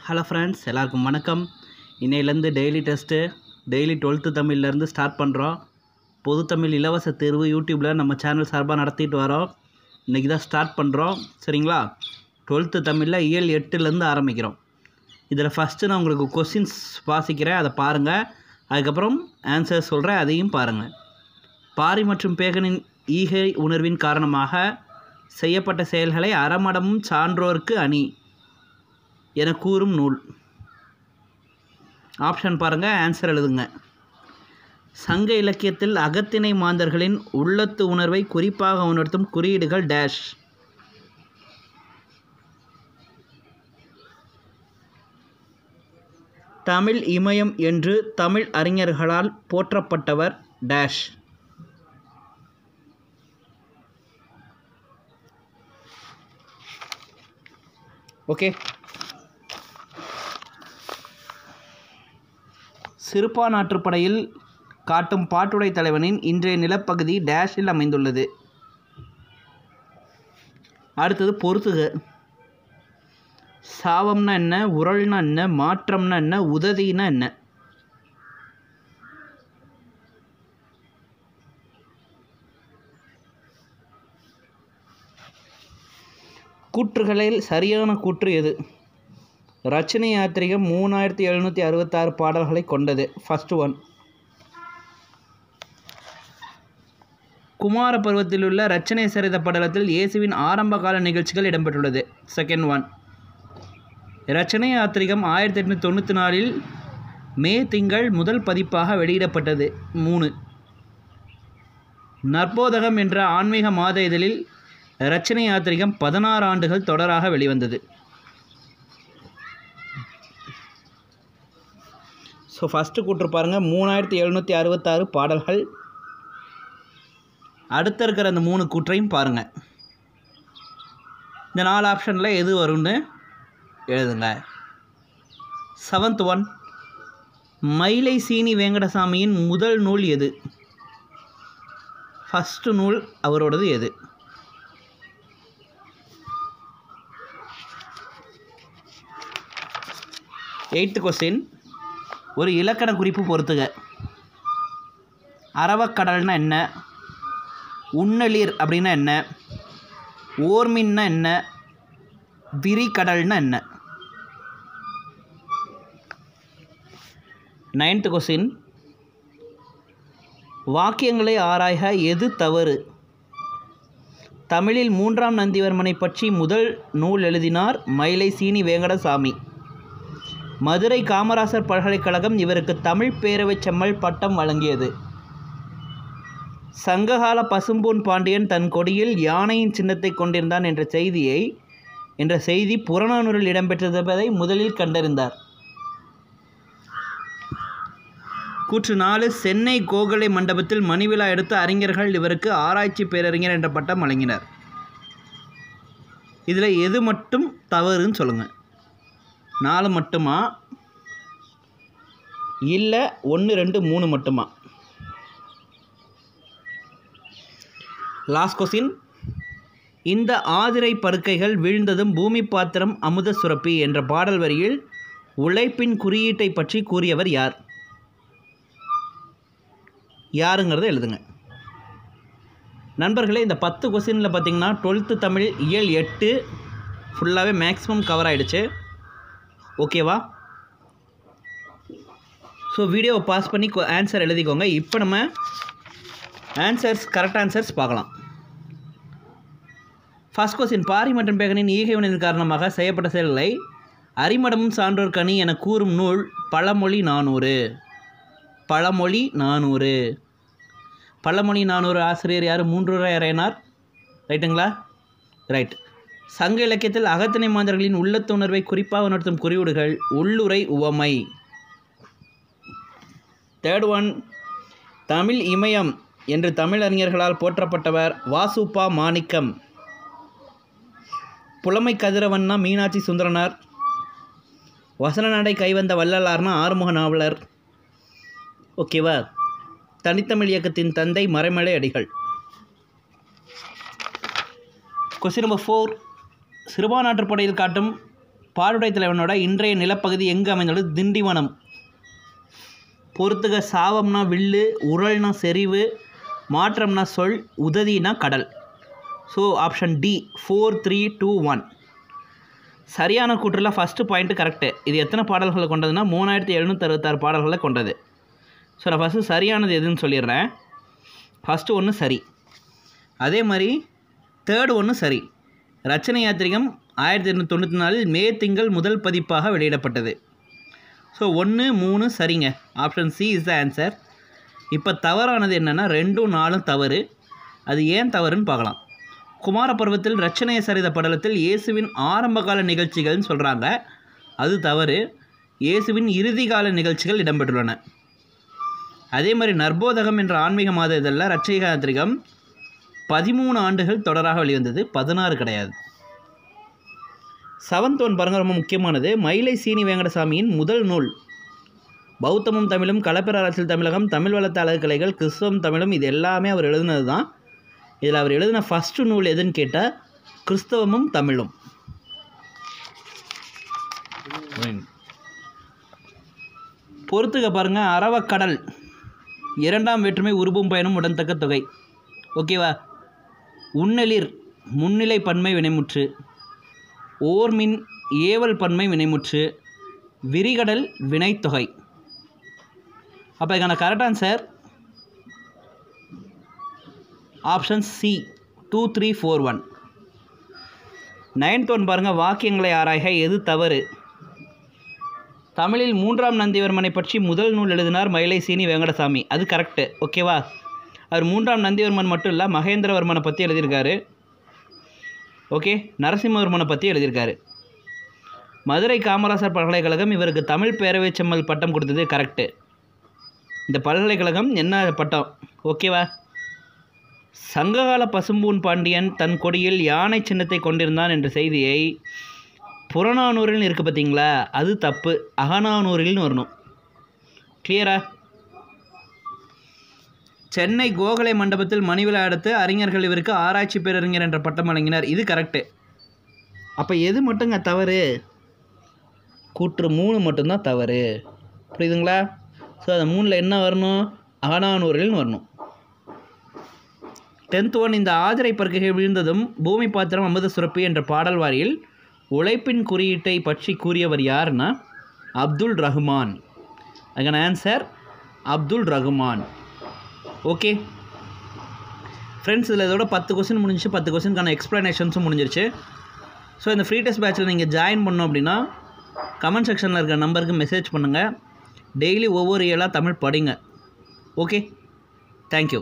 Hello friends, எல்லாருக்கும் வணக்கம். இன்னையிலேருந்து டெய்லி டெஸ்ட்டு டெய்லி 12th தமிழ்லேருந்து ஸ்டார்ட் பண்ணுறோம். பொது தமிழ் இலவச தேர்வு யூடியூப்பில் நம்ம சேனல் சார்பாக நடத்திட்டு வரோம். இன்றைக்கி தான் ஸ்டார்ட் பண்ணுறோம், சரிங்களா? 12th தமிழில் இயல் 8லேருந்து ஆரம்பிக்கிறோம். இதில் ஃபஸ்ட்டு நான் உங்களுக்கு கொஸ்டின்ஸ் வாசிக்கிறேன், அதை பாருங்கள். அதுக்கப்புறம் ஆன்சர் சொல்கிறேன், அதையும் பாருங்கள். பாரி மற்றும் பேகனின் ஈகை உணர்வின் காரணமாக செய்யப்பட்ட செயல்களை அறமடமும் சான்றோர்க்கு அணி என கூறும் நூல். ஆப்ஷன் பாருங்கள், ஆன்சர் எழுதுங்க. சங்க இலக்கியத்தில் அகத்திணை மாந்தர்களின் உள்ளத்து உணர்வை குறிப்பாக உணர்த்தும் குறியீடுகள் டேஷ். தமிழ் இமயம் என்று தமிழ் அறிஞர்களால் போற்றப்பட்டவர் டேஷ். ஓகே, சிறுபான்நாட்டுப்படையில் காட்டும் பாட்டுடை தலைவனின் இன்றைய நிலப்பகுதி டேஷில் அமைந்துள்ளது. அடுத்தது பொறுத்துக. சாவம்னா என்ன, உரல்னா என்ன, மாற்றம்னா என்ன, உதவினா என்ன? கூற்றுகளில் சரியான கூற்று எது? ரச்சனை யாத்திரிகம் 3766 பாடல்களை கொண்டது. First one. குமார பருவத்தில் உள்ள ரச்சனை சரித படலத்தில் இயேசுவின் ஆரம்ப கால நிகழ்ச்சிகள் இடம்பெற்றுள்ளது. Second one. ரச்சனை யாத்திரிகம் 1894 மே திங்கள் முதல் பதிப்பாக வெளியிடப்பட்டது. 3. நற்போதகம் என்ற ஆன்மீக மாத இதழில் ரச்சனை யாத்திரிகம் 16 ஆண்டுகள் தொடராக வெளிவந்தது. ஸோ ஃபஸ்ட்டு கூற்று பாருங்கள், 3766 பாடல்கள். அடுத்த இருக்கிற அந்த 3 கூற்றையும் பாருங்கள். இந்த 4 ஆப்ஷனில் எது வரும்னு எழுதுங்க. 7th one. மயிலை சீனி வெங்கடசாமியின் முதல் நூல் எது? ஃபஸ்ட்டு நூல் அவரோடது எது? 8th question. ஒரு இலக்கண குறிப்பு பொறுத்துக. அரவக்கடல்னா என்ன? உண்ணளிர் அப்படின்னா என்ன? ஓர்மின்னா என்ன? விரிகடல்னா என்ன? 9th question. வாக்கியங்களை ஆராய்க, எது தவறு? தமிழில் 3ஆம் நந்திவர்மனை பற்றி முதல் நூல் எழுதினார் மயிலை சீனி வெங்கடசாமி. மதுரை காமராசர் பல்கலைக்கழகம் இவருக்கு தமிழ் பேரவை செம்மல் பட்டம் வழங்கியது. சங்ககால பசும்பொன் பாண்டியன் தன் கொடியில் யானையின் சின்னத்தை கொண்டிருந்தான் என்ற செய்தி புறநானூரில் இடம்பெற்றிருப்பதை முதலில் கண்டறிந்தார். கூற்று 4. சென்னை கோகலை மண்டபத்தில் மணிவிழா எடுத்த அறிஞர்கள் இவருக்கு ஆராய்ச்சி பேரறிஞர் என்ற பட்டம் வழங்கினர். இதில் எது மட்டும் தவறுன்னு சொல்லுங்கள். 4 மட்டுமா, இல்லை 1, 2, 3 மட்டுமா? Last question. இந்த ஆதிரை படுக்கைகள் வீழ்ந்ததும் பூமி பாத்திரம் அமுத சுரப்பி என்ற பாடல் வரியில் உழைப்பின் குறியீட்டை பற்றி கூறியவர் யார்? யாருங்கிறத எழுதுங்க. நண்பர்களே, இந்த 10 கொஸ்டினில் பார்த்தீங்கன்னா 12th தமிழ் இயல் 8 ஃபுல்லாகவே மேக்ஸிமம் கவர் ஆகிடுச்சு. ஓகேவா? ஸோ வீடியோவை பாஸ் பண்ணி ஆன்சர் எழுதிக்கோங்க. இப்போ நம்ம கரெக்ட் ஆன்சர்ஸ் பார்க்கலாம். First question. பாரி மற்றும் பேகனின் ஈகை உணர்வின் காரணமாக செய்யப்பட்ட செயல்களை அரிமடமும் சான்றோர் கணி என கூறும் நூல் பழமொழி 400. பழமொழி 400. பழமொழி 400 ஆசிரியர் யார்? 3 இறையனார். ரைட்டுங்களா? ரைட். சங்க இலக்கியத்தில் அகத்திணை மாந்தர்களின் உள்ளத்து உணர்வை குறிப்பாக உணர்த்தும் குறியீடுகள் உள்ளுரை, உவமை. Third one. தமிழ் இமயம் என்று தமிழ் அறிஞர்களால் போற்றப்பட்டவர் வாசுப்பா மாணிக்கம். புலமை கதிரவன்னா மீனாட்சி சுந்தரனார். வசன நடை கைவந்த வள்ளலார்னா ஆறுமுக நாவலர். ஓகேவா? தனித்தமிழ் இயக்கத்தின் தந்தை மறைமலை அடிகள். Question number 4. சிறுபான்நாட்டுப்படையில் காட்டும் பாடுடை தலைவனோட இன்றைய நிலப்பகுதி எங்கு அமைந்துள்ளது? திண்டிவனம். பொறுத்துக. சாவம்னா வில்லு, உரல்னா செறிவு, மாற்றம்னா சொல், உதவினா கடல். So option D 4, 3, 2, 1. சரியான கூற்றில் ஃபஸ்ட்டு பாயிண்ட்டு கரெக்டு. இது எத்தனை பாடல்களை கொண்டதுன்னா 3766 பாடல்களை கொண்டது. ஸோ நான் ஃபஸ்ட்டு சரியானது எதுன்னு சொல்லிடுறேன். ஃபஸ்ட்டு ஒன்று சரி. அதே மாதிரி தேர்டு ஒன்று சரி. ரச்சனை யாத்திரிகம் 1894 மே திங்கள் முதல் பதிப்பாக வெளியிடப்பட்டது. ஸோ 1, 3 சரிங்க. Option C is the answer. இப்போ தவறானது என்னென்னா 2, 4 தவறு. அது ஏன் தவறுன்னு பார்க்கலாம். குமாரபருவத்தில் ரச்சனைய சரித படலத்தில் இயேசுவின் ஆரம்பகால நிகழ்ச்சிகள்னு சொல்கிறாங்க. அது தவறு. இயேசுவின் இறுதி கால நிகழ்ச்சிகள் இடம்பெற்றுள்ளன. அதே மாதிரி நற்போதகம் என்ற ஆன்மீக மாத இதழில் ரச்சனை யாத்திரிகம் 13 ஆண்டுகள் தொடராக வெளிவந்தது, 16 கிடையாது. 7th ஒன் பாருங்க, ரொம்ப முக்கியமானது. மயிலை சீனி வெங்கடசாமியின் முதல் நூல். பௌத்தமும் தமிழும், களப்பிர அரசியல் தமிழகம், தமிழ் வளர்த்த அழகுக்கலைகள், கிறிஸ்தவம் தமிழும், இது எல்லாமே அவர் எழுதுனது தான். இதில் அவர் எழுதின ஃபஸ்ட்டு நூல் எதுன்னு கேட்டால் கிறிஸ்தவமும் தமிழும். பொறுத்துக்க பாருங்கள். அரவக்கடல் 2ஆம் வேற்றுமை உருபும் பயனும் உடன்தக்க தொகை. ஓகேவா? உன்னெளிர் முன்னிலை பன்மை வினைமுற்று, ஓர்மின் ஏவல் பன்மை வினைமுற்று, விரிகடல் வினைத்தொகை. அப்போ இதுக்கான correct answer option C 2, 3, 4, 1. 9th one பாருங்கள். வாக்கியங்களை ஆராய்க. எது தவறு? தமிழில் 3ஆம் நந்திவர்மனை பற்றி முதல் நூல் எழுதினார் மயிலை சீனி வெங்கடசாமி. அது கரெக்டு. ஓகேவா? அவர் 3ஆம் நந்திவர்மன் மட்டும் இல்லை, மகேந்திரவர்மனை பற்றி எழுதியிருக்காரு. ஓகே, நரசிம்மவர்மனை பற்றி எழுதியிருக்காரு. மதுரை காமராசர் பல்கலைக்கழகம் இவருக்கு தமிழ் பேரவை செம்மல் பட்டம் கொடுத்தது. கரெக்டு. இந்த பல்கலைக்கழகம் என்ன பட்டம்? ஓகேவா? சங்ககால பசும்பூன் பாண்டியன் தன் கொடியில் யானை சின்னத்தை கொண்டிருந்தான் என்ற செய்தியை புறநானூறில் இருக்குது பார்த்தீங்களா? அது தப்பு. அகநானூறில்னு வரணும். கிளியரா? சென்னை கோகலை மண்டபத்தில் மணிவிழா அடுத்து அறிஞர்கள் இவருக்கு ஆராய்ச்சி பேரறிஞர் என்ற பட்டம் வழங்கினார். இது கரெக்டு. அப்போ எது மட்டுங்க தவறு? கூற்று 3 மட்டும்தான் தவறு. புரியுதுங்களா? ஸோ அந்த 3ல் என்ன வரணும்? அகநானூறில்னு வரணும். 10th one. இந்த ஆதிரை பற்கை விழுந்ததும் பூமி பாத்திரம் அமுத சுரப்பி என்ற பாடல் வாரியில் உழைப்பின் குறியீட்டை பற்றி கூறியவர் யாருன்னா அப்துல் ரஹ்மான். அதுக்கான answer Abdul Rahman. Okay friends, இதில் இதோட 10 கொஸ்டின் முடிஞ்சிச்சு. 10 கொஸ்டினுக்கான எக்ஸ்ப்ளனேஷன்ஸும் முடிஞ்சிருச்சு. ஸோ இந்த ஃப்ரீ டெஸ்ட் பேட்சில் நீங்கள் ஜாயின் பண்ணோம் அப்படின்னா கமெண்ட் செக்ஷனில் இருக்கிற நம்பருக்கு மெசேஜ் பண்ணுங்கள். டெய்லி ஒவ்வொரு இயலாக தமிழ் படிங்க. Okay, thank you.